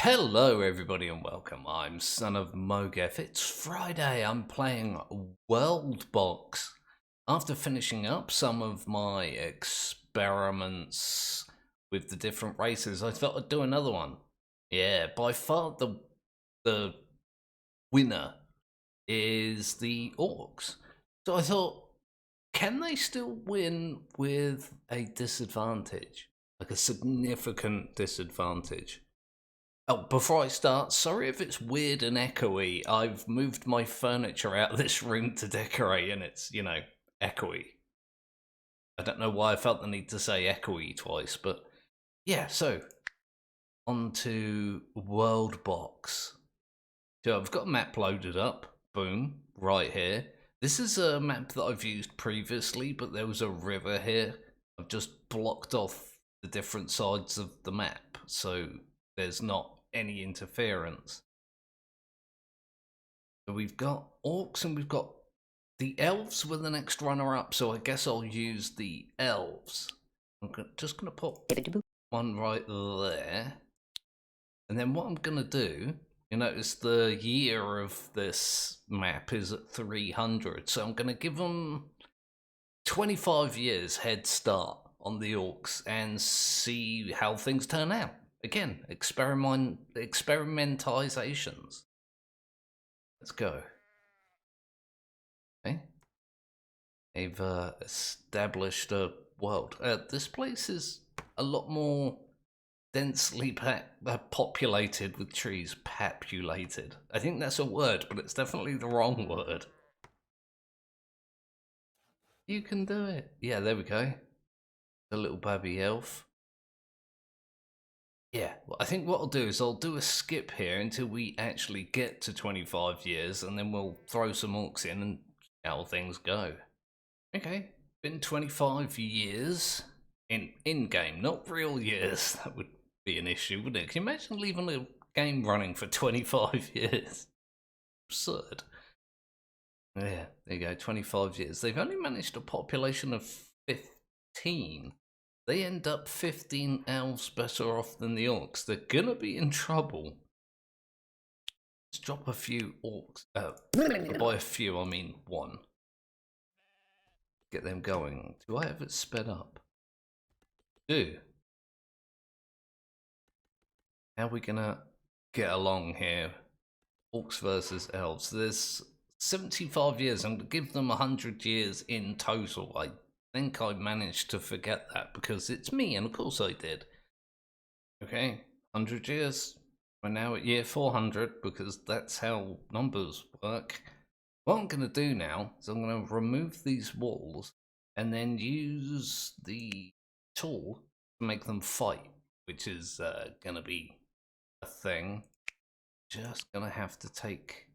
Hello everybody and welcome, I'm SonOfMowgef. It's Friday, I'm playing WorldBox. After finishing up some of my experiments with the different races, I thought I'd do another one. Yeah, by far the winner is the Orcs. So I thought, can they still win with a disadvantage? Like a significant disadvantage? Oh, before I start, sorry if it's weird and echoey. I've moved my furniture out of this room to decorate and it's, echoey. I don't know why I felt the need to say echoey twice, but yeah, so on to WorldBox. So I've got a map loaded up, boom, right here. This is a map that I've used previously, but there was a river here. I've just blocked off the different sides of the map, so there's not any interference. So we've got Orcs and we've got the Elves were the next runner-up, so I guess I'll use the Elves. I'm just going to put one right there. And then what I'm going to do, you notice the year of this map is at 300, so I'm going to give them 25 years head start on the Orcs and see how things turn out. Again, experimentizations. Let's go. Okay. They've established a world. This place is a lot more densely populated with trees. Populated. I think that's a word, but it's definitely the wrong word. You can do it. Yeah, there we go. The little baby elf. Yeah, well, I think what I'll do is I'll do a skip here until we actually get to 25 years, and then we'll throw some orcs in and see how things go. Okay, been 25 years in-game, not real years. That would be an issue, wouldn't it? Can you imagine leaving a game running for 25 years? Absurd. Yeah, there you go, 25 years. They've only managed a population of 15. They end up 15 elves better off than the orcs. They're gonna be in trouble. Let's drop a few orcs. By a few, I mean one. Get them going. Do I have it sped up? Do. How are we gonna get along here? Orcs versus elves. There's 75 years. I'm gonna give them 100 years in total. I think I managed to forget that because it's me, and of course I did. Okay, 100 years. We're now at year 400 because that's how numbers work. What I'm going to do now is I'm going to remove these walls and then use the tool to make them fight, which is going to be a thing. Just going to have to take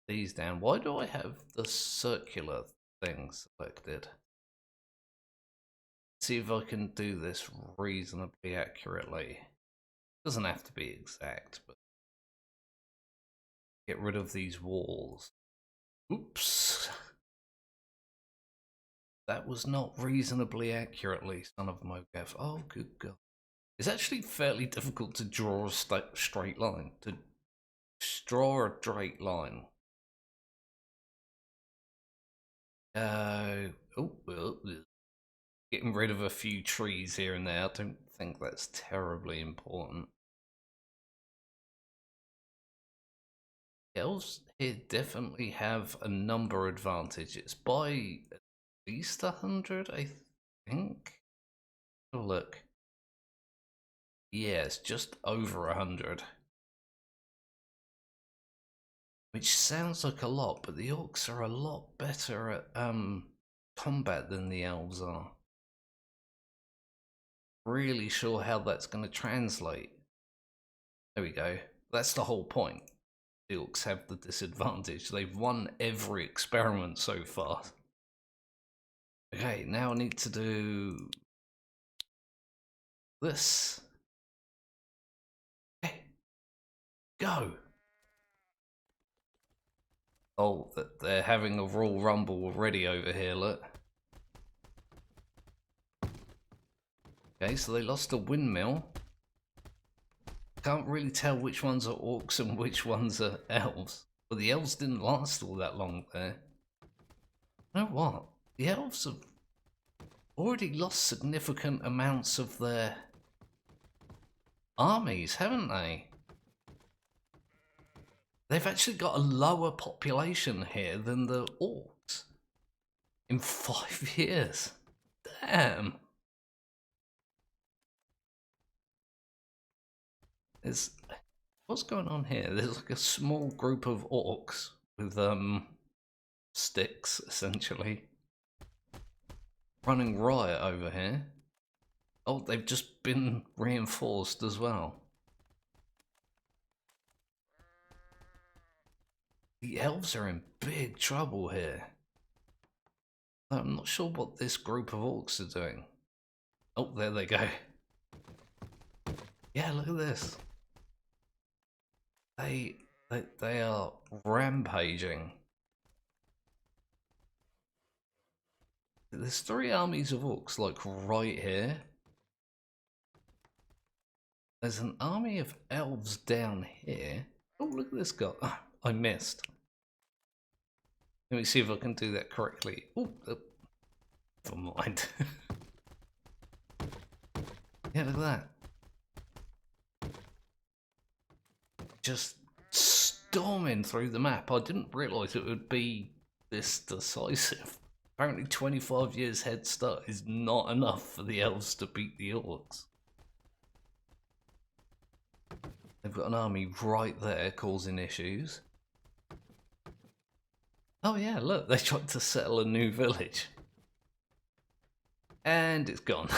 these down. Why do I have the circular thing selected? See if I can do this reasonably accurately. Doesn't have to be exact, but get rid of these walls. Oops. That was not reasonably accurately, SonOfMowgef. Oh, good God. It's actually fairly difficult to draw a straight line. To draw a straight line. Getting rid of a few trees here and there. I don't think that's terribly important. Elves here definitely have a number advantage. It's by at least 100, I think. Oh, look. Yeah, it's just over 100. Which sounds like a lot, but the orcs are a lot better at combat than the elves are. Really sure how that's going to translate. There we go. That's the whole point. The orcs have the disadvantage. They've won every experiment so far. Okay, now I need to do this. Okay. Go! Oh, they're having a Royal Rumble already over here, look. Okay, so they lost a windmill. Can't really tell which ones are orcs and which ones are elves. But the elves didn't last all that long there. You know what? The elves have already lost significant amounts of their armies, haven't they? They've actually got a lower population here than the orcs in 5 years. Damn. What's going on here? There's like a small group of orcs with sticks, essentially, running riot over here. Oh, they've just been reinforced as well. The elves are in big trouble here. I'm not sure what this group of orcs are doing. Oh, there they go. Yeah, look at this. They are rampaging. There's 3 armies of orcs, like, right here. There's an army of elves down here. Oh, look at this guy. Oh, I missed. Let me see if I can do that correctly. Oh, never mind. Yeah, look at that. Just storming through the map. I didn't realise it would be this decisive. Apparently 25 years head start is not enough for the elves to beat the orcs. They've got an army right there causing issues. Oh yeah, look, they tried to settle a new village. And it's gone.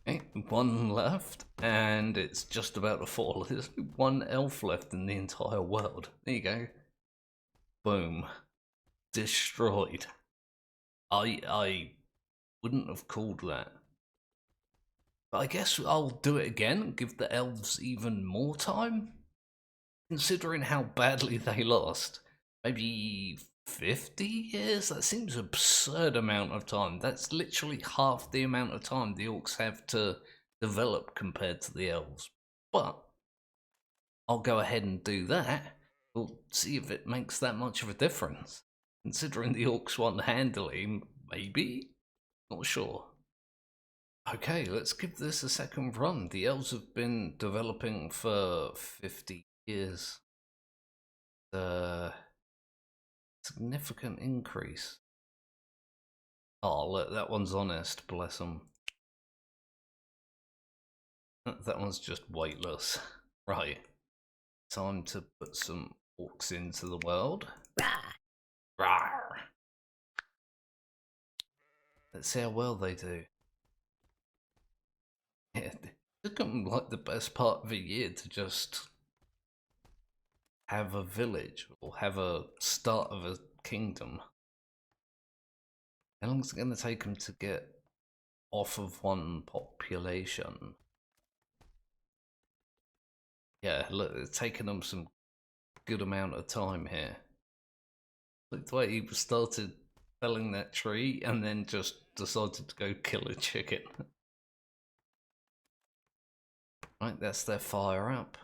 Okay, 1 left, and it's just about to fall. There's 1 elf left in the entire world. There you go. Boom. Destroyed. I wouldn't have called that. But I guess I'll do it again and give the elves even more time. Considering how badly they lost. Maybe 50 years? That seems an absurd amount of time. That's literally half the amount of time the orcs have to develop compared to the elves. But I'll go ahead and do that. We'll see if it makes that much of a difference. Considering the orcs won handily, maybe? Not sure. Okay, let's give this a second run. The elves have been developing for 50 years. Significant increase. Oh, look, that one's honest, bless them. That one's just weightless. Right. Time to put some orcs into the world. Rawr. Let's see how well they do. Yeah, it took them like the best part of a year to just have a village or have a start of a kingdom. How long is it going to take them to get off of 1 population? Yeah, look, it's taken them some good amount of time here. Look the way he started felling that tree and then just decided to go kill a chicken. Right, that's their fire up.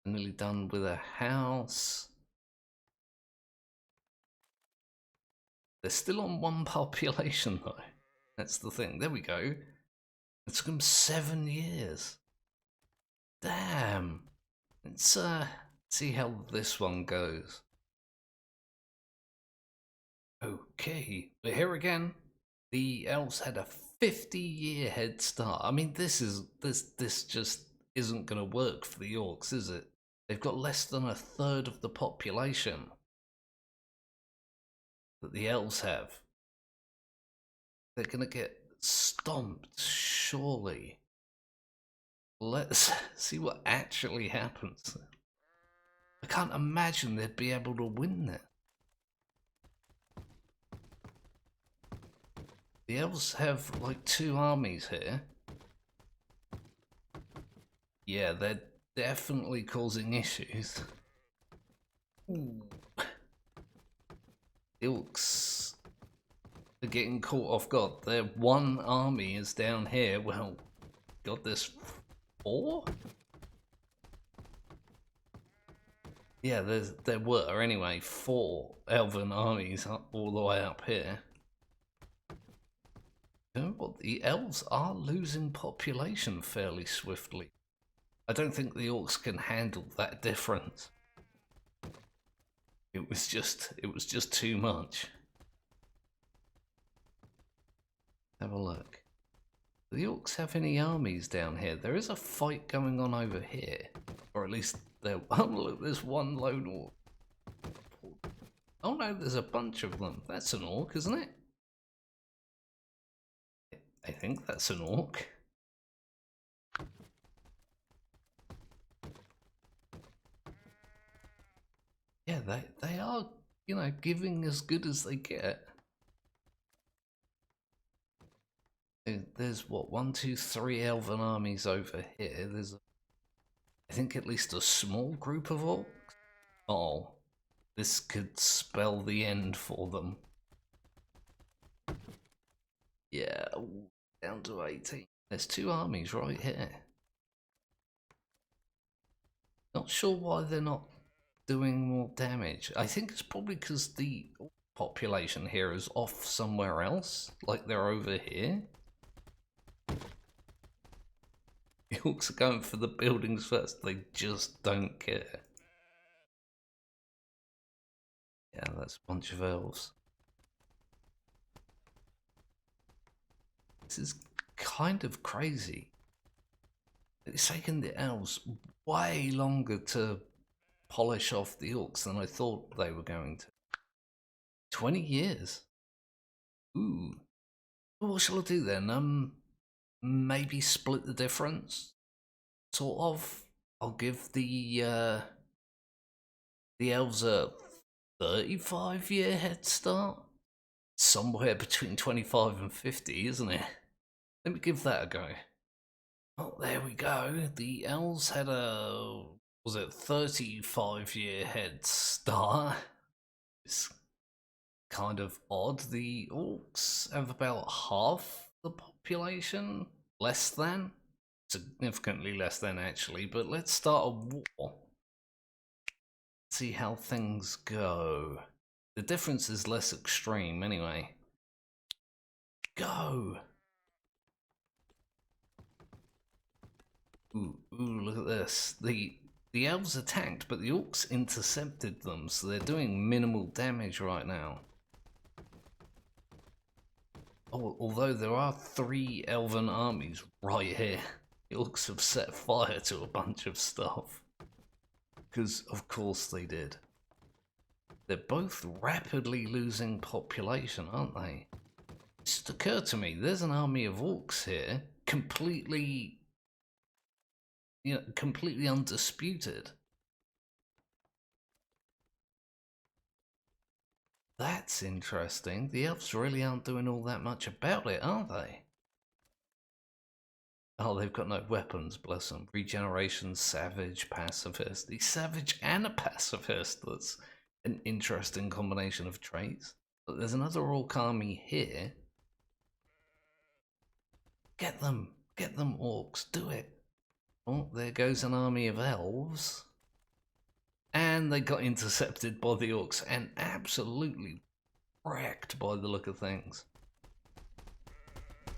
Nearly done with a house. They're still on 1 population though. That's the thing. There we go. It took them 7 years. Damn. Let's see how this one goes. Okay, but here again, the elves had a 50-year head start. I mean, this just isn't going to work for the orcs, is it? They've got less than 1/3 of the population that the elves have. They're going to get stomped, surely. Let's see what actually happens. I can't imagine they'd be able to win that. The elves have like 2 armies here. Yeah, they're definitely causing issues. Ooh. Orcs are getting caught off guard. Their 1 army is down here. Well, God, there's 4? Yeah, there were anyway 4 elven armies all the way up here. You know what? The elves are losing population fairly swiftly. I don't think the orcs can handle that difference. It was just too much. Have a look. Do the orcs have any armies down here? There is a fight going on over here, or at least there. Oh look, there's one lone orc. Oh no, there's a bunch of them. That's an orc, isn't it? I think that's an orc. Yeah, they are, you know, giving as good as they get. There's what, 1, 2, 3 elven armies over here. There's, I think, at least a small group of orcs. Oh, this could spell the end for them. Yeah, down to 18. There's 2 armies right here. Not sure why they're not doing more damage. I think it's probably because the population here is off somewhere else, like they're over here. The orcs are going for the buildings first, they just don't care. Yeah, that's a bunch of elves. This is kind of crazy. It's taken the elves way longer to polish off the orcs than I thought they were going to. 20 years. Ooh. What shall I do then? Maybe split the difference? Sort of. I'll give the elves a 35-year head start. Somewhere between 25 and 50, isn't it? Let me give that a go. Oh, there we go. The elves had a, was it 35-year head start? It's kind of odd. The orcs have about half the population, less than, significantly less than actually, but let's start a war. See how things go. The difference is less extreme anyway. Go! Ooh, look at this. The elves attacked, but the orcs intercepted them, so they're doing minimal damage right now. Oh, although there are 3 elven armies right here. The orcs have set fire to a bunch of stuff. Because, of course they did. They're both rapidly losing population, aren't they? It just occurred to me, there's an army of orcs here, completely undisputed. That's interesting. The elves really aren't doing all that much about it, are they? Oh, they've got no weapons, bless them. Regeneration, savage, pacifist. The savage and a pacifist. That's an interesting combination of traits. But there's another orc army here. Get them, orcs, do it. Oh, there goes an army of elves. And they got intercepted by the orcs and absolutely wrecked by the look of things.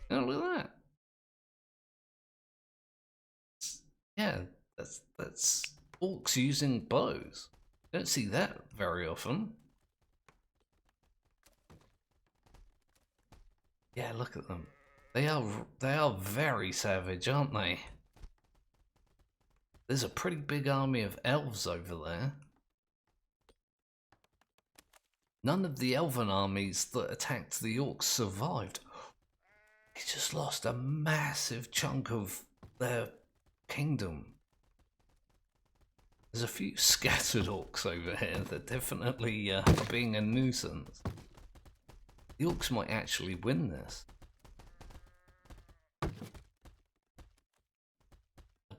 Oh, look at that. Yeah, that's orcs using bows. Don't see that very often. Yeah, look at them. They are very savage, aren't they? There's a pretty big army of elves over there. None of the elven armies that attacked the orcs survived. They just lost a massive chunk of their kingdom. There's a few scattered orcs over here that definitely are being a nuisance. The orcs might actually win this. I'd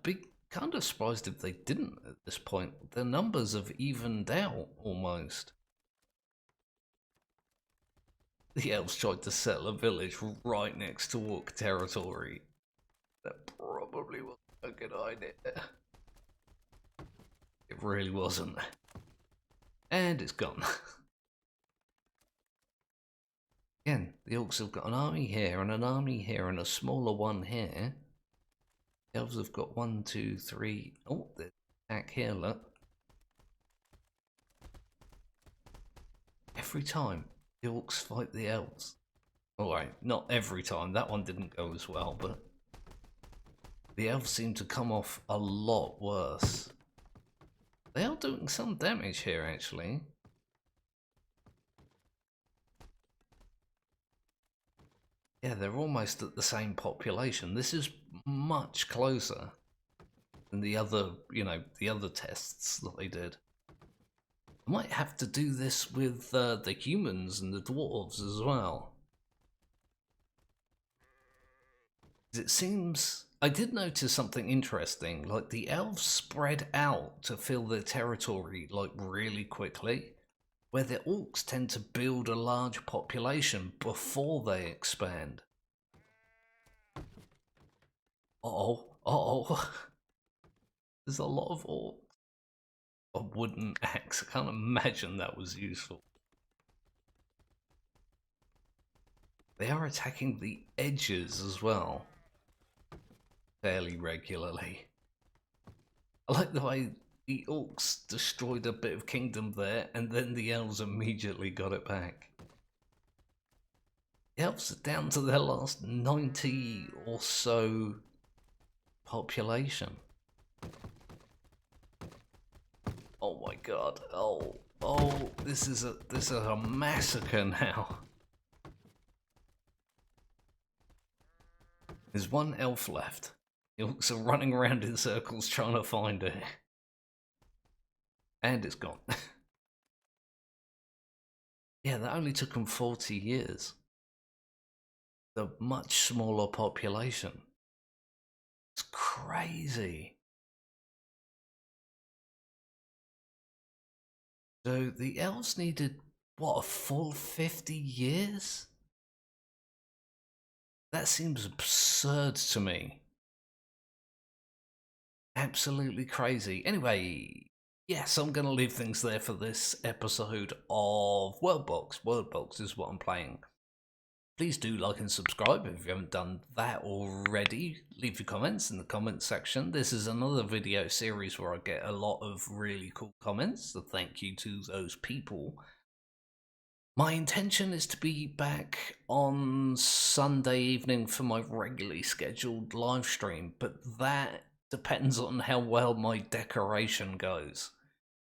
be kind of surprised if they didn't at this point. Their numbers have evened out almost. The elves tried to settle a village right next to orc territory. That probably wasn't a good idea. It really wasn't. And it's gone. Again, the Orcs have got an army here and an army here and a smaller one here. The Elves have got 1, 2, 3. Oh, there's an attack here, look. Every time the Orcs fight the Elves. Alright, not every time. That one didn't go as well, but the Elves seem to come off a lot worse. They are doing some damage here, actually. Yeah, they're almost at the same population. This is much closer than the other, the other tests that they did. I might have to do this with the humans and the dwarves as well. It seems... I did notice something interesting, like the elves spread out to fill their territory like really quickly, where the orcs tend to build a large population before they expand. Uh-oh. There's a lot of orcs. A wooden axe, I can't imagine that was useful. They are attacking the edges as well, fairly regularly. I like the way the orcs destroyed a bit of kingdom there, and then the elves immediately got it back. The elves are down to their last 90 or so population. Oh my god, oh, this is a massacre now. There's one elf left. The orcs are running around in circles trying to find it. And it's gone. Yeah, that only took them 40 years. The much smaller population. It's crazy. So the elves needed, what, a full 50 years? That seems absurd to me. Absolutely crazy. Anyway, yes, I'm going to leave things there for this episode of WorldBox. WorldBox is what I'm playing. Please do like and subscribe if you haven't done that already. Leave your comments in the comments section. This is another video series where I get a lot of really cool comments, so thank you to those people. My intention is to be back on Sunday evening for my regularly scheduled live stream, but that depends on how well my decoration goes.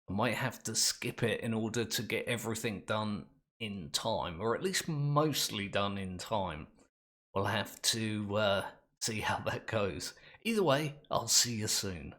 I might have to skip it in order to get everything done in time, or at least mostly done in time. We'll have to see how that goes. Either way, I'll see you soon.